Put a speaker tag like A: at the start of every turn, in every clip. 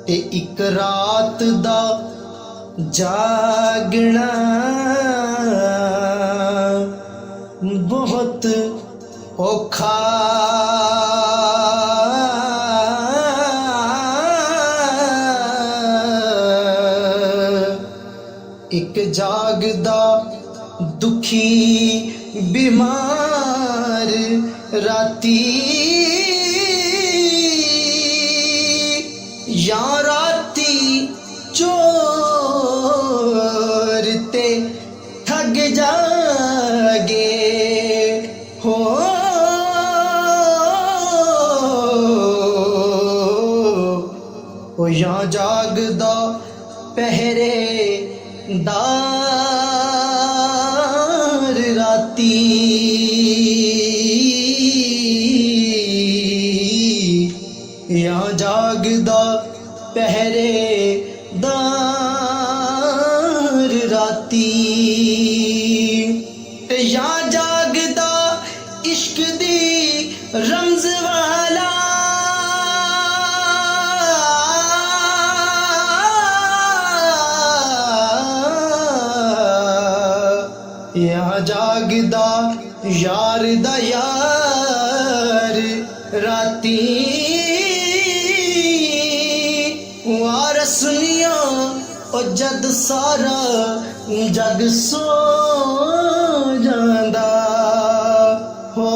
A: ते इक रात दा जागना बहुत औखा। एक जागदा दुखी बीमार राती या राती चोर ते ठग जागे हो। या जागदा पहरेदार राती या जागदा पहरेदार राती या जागदा इश्क दी रमज वाला या जागदा यार दा यार राती वारसनिया ओ जद सारा जग सो जांदा हो।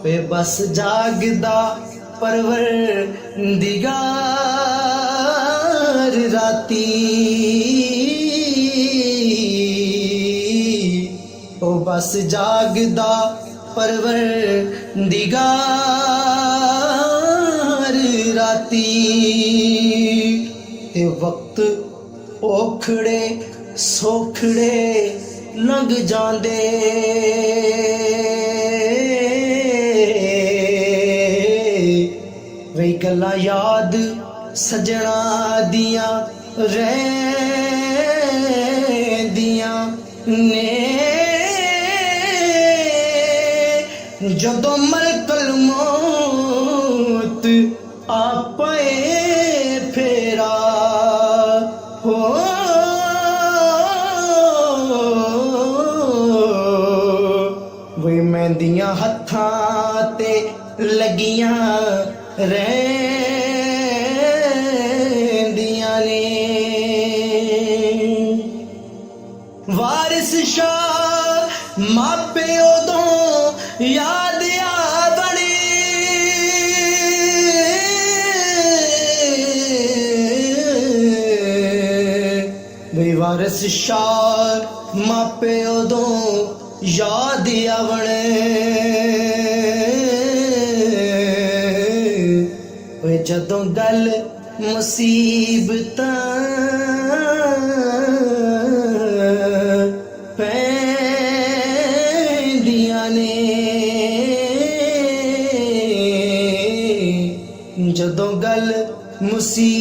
A: वे बस जागदा परवरदिगार राती ओ बस जागदा परवरदिगार राती। ते वक्त औखड़े सोखड़े लंघ जांदे वे गल्लां याद सजना दियां रहिंदियां ने जदों मलकल मौत आपे फेरा हो। वे मेहंदियां हत्थां ते लगियां रहिंदियां ने वारिस शाह मापे उदों याद आवणी वे वारिस शाह मापे उदों याद आवणे वे जदों गल मुसीबतां पैंदियां ने जदों गल मुसीबतां